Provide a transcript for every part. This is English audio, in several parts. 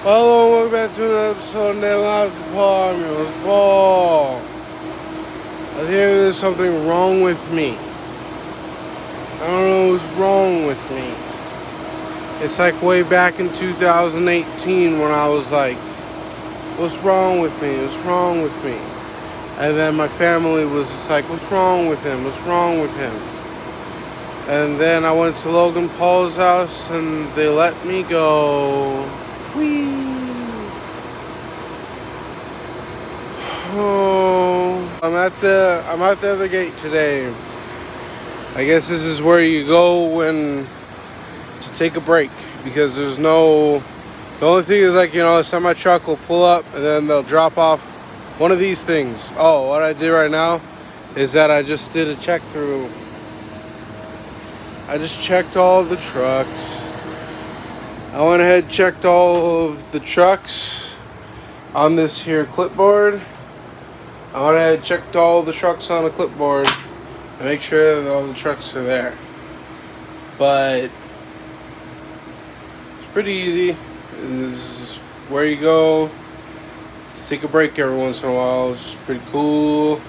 Hello, welcome back to another episode of Live to Paul. I'm your host, Paul. I think there's something wrong with me. I don't know what's wrong with me. It's like way back in 2018 when I was like, what's wrong with me? What's wrong with me? And then my family was just like, what's wrong with him? What's wrong with him? And then I went to Logan Paul's house and they let me go. Whee! Oh, I'm at the other gate today. I guess this is where you go when to take a break because there's no. The only thing is like a semi truck will pull up and then they'll drop off one of these things. Oh, what I did right now is that I just did a check through. I just checked all the trucks. I went ahead and checked all of the trucks on this here clipboard. I went ahead and checked all the trucks on the clipboard and make sure that all the trucks are there. But it's pretty easy. This is where you go. Let's take a break every once in a while. It's pretty cool.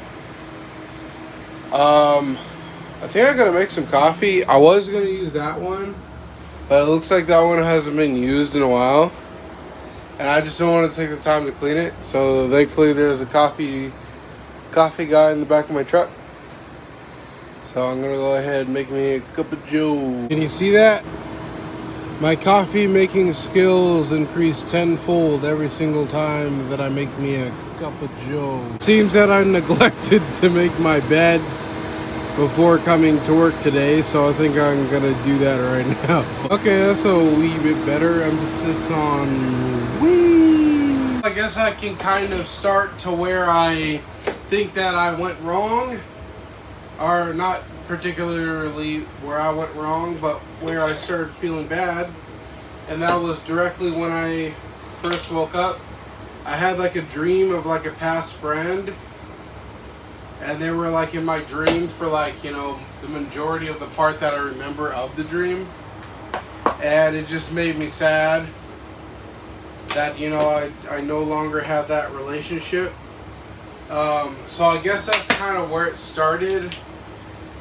I think I gotta make some coffee. I was gonna use that one, but it looks like that one hasn't been used in a while. And I just don't want to take the time to clean it. So thankfully there's a coffee guy in the back of my truck. So I'm gonna go ahead and make me a cup of joe. Can you see that? My coffee making skills increase tenfold every single time that I make me a cup of joe. Seems that I neglected to make my bed before coming to work today, so I think I'm gonna do that right now. Okay, that's a wee bit better. Emphasis on wee. I guess I can kind of start to where I think that I went wrong, or not particularly where I went wrong, but where I started feeling bad, and that was directly when I first woke up. I had like a dream of like a past friend. And they were like in my dream for like, the majority of the part that I remember of the dream. And it just made me sad that, I no longer have that relationship. So I guess that's kind of where it started.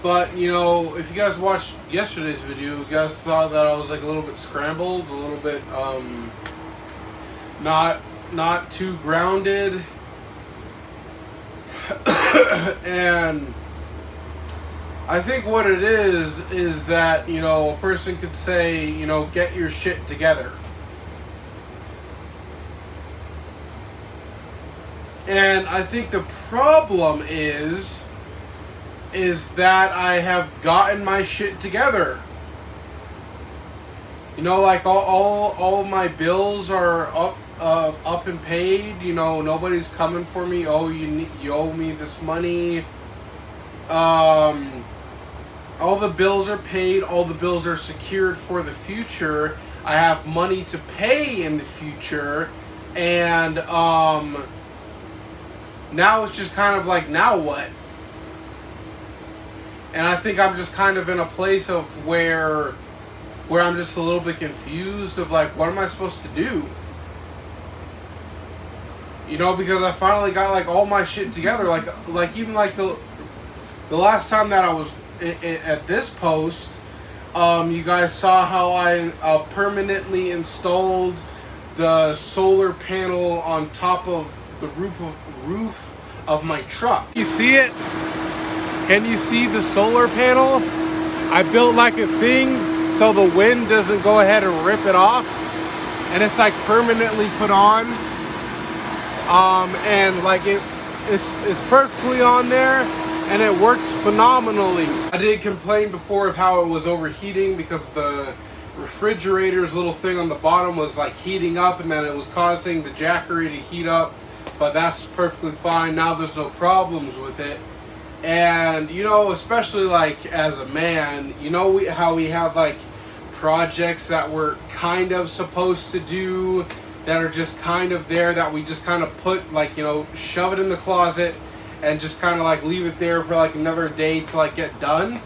But, if you guys watched yesterday's video, you guys thought that I was like a little bit scrambled, a little bit not too grounded. And I think what it is that, a person could say, get your shit together. And I think the problem is that I have gotten my shit together. Like all my bills are up and paid. Nobody's coming for me. Oh, you owe me this money. All the bills are paid. All the bills are secured for the future. I have money to pay in the future, and now it's just kind of like, now what? And I think I'm just kind of in a place of where I'm just a little bit confused of like, what am I supposed to do? Because I finally got like all my shit together. Like even like the last time that I was at this post, you guys saw how I permanently installed the solar panel on top of the roof of my truck. You see it? Can you see the solar panel? I built like a thing so the wind doesn't go ahead and rip it off, and it's like permanently put on. And like it's perfectly on there, and it works phenomenally. I did complain before of how it was overheating because the refrigerator's little thing on the bottom was like heating up, and then it was causing the Jackery to heat up. But that's perfectly fine. Now there's no problems with it. And especially like as a man, how we have like projects that we're kind of supposed to do that are just kind of there, that we just kind of put like, shove it in the closet and just kind of like leave it there for like another day to like get done.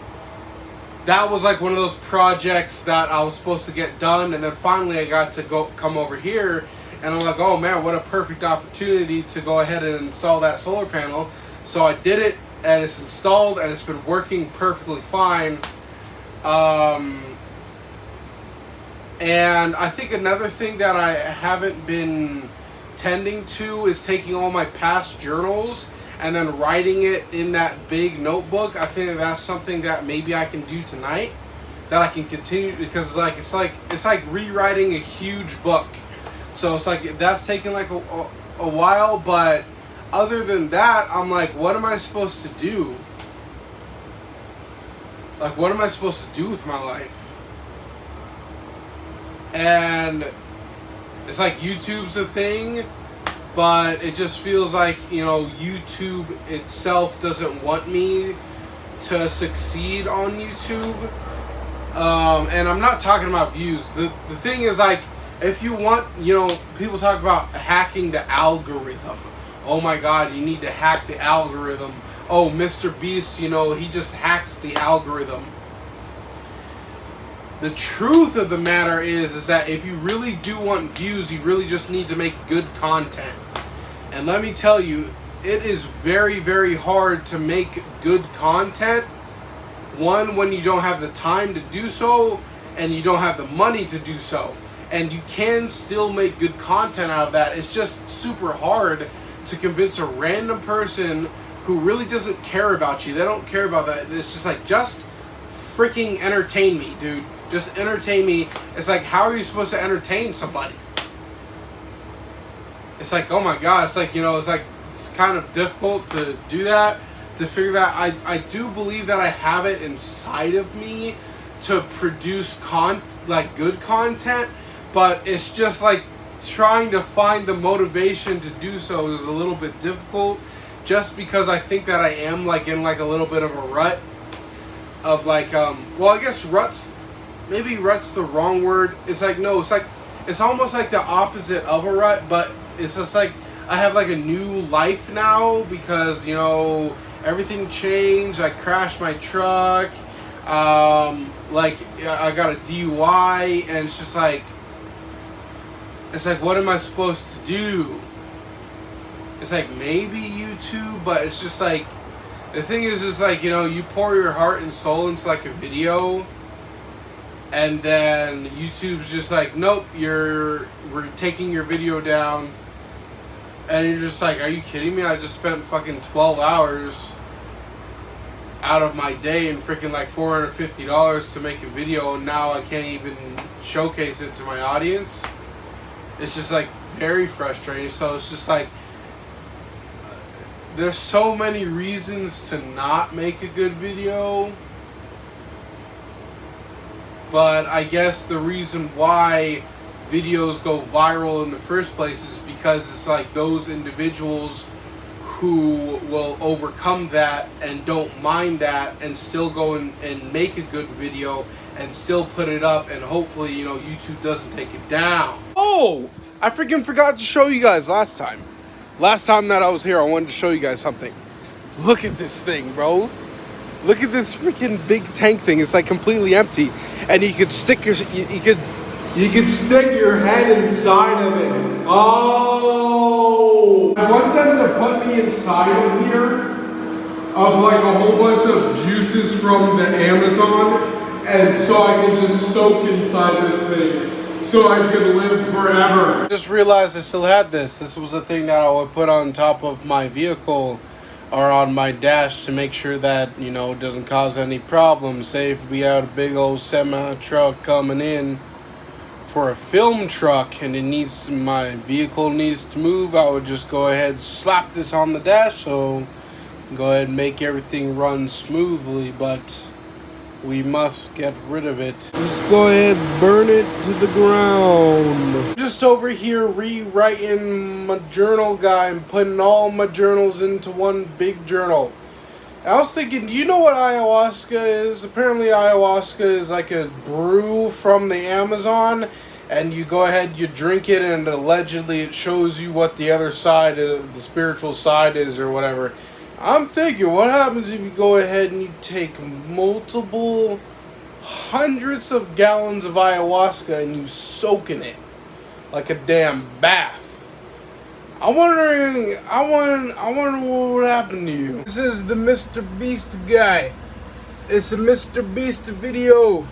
That was like one of those projects that I was supposed to get done, and then finally I got to come over here And I'm like, oh man, what a perfect opportunity to go ahead and install that solar panel. So I did it, and it's installed, and it's been working perfectly fine. And I think another thing that I haven't been tending to is taking all my past journals and then writing it in that big notebook. I think that's something that maybe I can do tonight, that I can continue, because it's like rewriting a huge book. So it's like that's taken like a while, but other than that, I'm like, what am I supposed to do? Like, what am I supposed to do with my life? And it's like YouTube's a thing, but it just feels like, you know, YouTube itself doesn't want me to succeed on YouTube. And I'm not talking about views. The thing is, like, if you want, you know, people talk about hacking the algorithm. Oh my God, you need to hack the algorithm. Oh, Mr. Beast, you know, he just hacks the algorithm. The truth of the matter is that if you really do want views, you really just need to make good content. And let me tell you, it is very, very hard to make good content. One, when you don't have the time to do so, and you don't have the money to do so. And you can still make good content out of that. It's just super hard to convince a random person who really doesn't care about you. They don't care about that. It's just like, just freaking entertain me, dude. Just entertain me. It's like, how are you supposed to entertain somebody? It's like, oh my God. It's like, you know, it's kind of difficult to do that, to figure that. I do believe that I have it inside of me to produce good content, but it's just like trying to find the motivation to do so is a little bit difficult, just because I think that I am like in like a little bit of a rut of like, well, I guess maybe rut's the wrong word. It's like, no, it's almost like the opposite of a rut, but it's just like I have like a new life now because, you know, everything changed. I crashed my truck. Like I got a DUI, and it's just like, what am I supposed to do? It's like maybe YouTube, but it's just like, the thing is like, you know, you pour your heart and soul into like a video, and then YouTube's just like, nope, we're taking your video down. And you're just like, are you kidding me? I just spent fucking 12 hours out of my day and freaking like $450 to make a video, and now I can't even showcase it to my audience. It's just like very frustrating. So it's just like, there's so many reasons to not make a good video. But I guess the reason why videos go viral in the first place is because it's like those individuals who will overcome that and don't mind that and still go and make a good video and still put it up, and hopefully, you know, YouTube doesn't take it down. Oh, I freaking forgot to show you guys last time. Last time that I was here, I wanted to show you guys something. Look at this thing, bro. Look at this freaking big tank thing. It's like completely empty, and you could stick your you could stick your head inside of it. Oh! I want them to put me inside of here, of like a whole bunch of juices from the Amazon, and so I can just soak inside this thing, so I can live forever. I just realized I still had this. This was a thing that I would put on top of my vehicle or on my dash to make sure that, you know, it doesn't cause any problems. Say if we had a big old semi truck coming in for a film truck and my vehicle needs to move, I would just go ahead and slap this on the dash, so go ahead and make everything run smoothly. But we must get rid of it. Just go ahead and burn it to the ground. Just over here rewriting my journal guy and putting all my journals into one big journal. I was thinking, do you know what ayahuasca is? Apparently ayahuasca is like a brew from the Amazon, and you go ahead, you drink it, and allegedly it shows you what the other side, the spiritual side is or whatever. I'm thinking, what happens if you go ahead and you take multiple hundreds of gallons of ayahuasca and you soak in it like a damn bath. I'm wondering, I wonder what would happen to you. This is the Mr. Beast guy. It's a Mr. Beast video.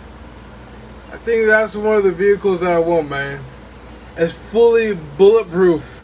I think that's one of the vehicles that I want, man. It's fully bulletproof.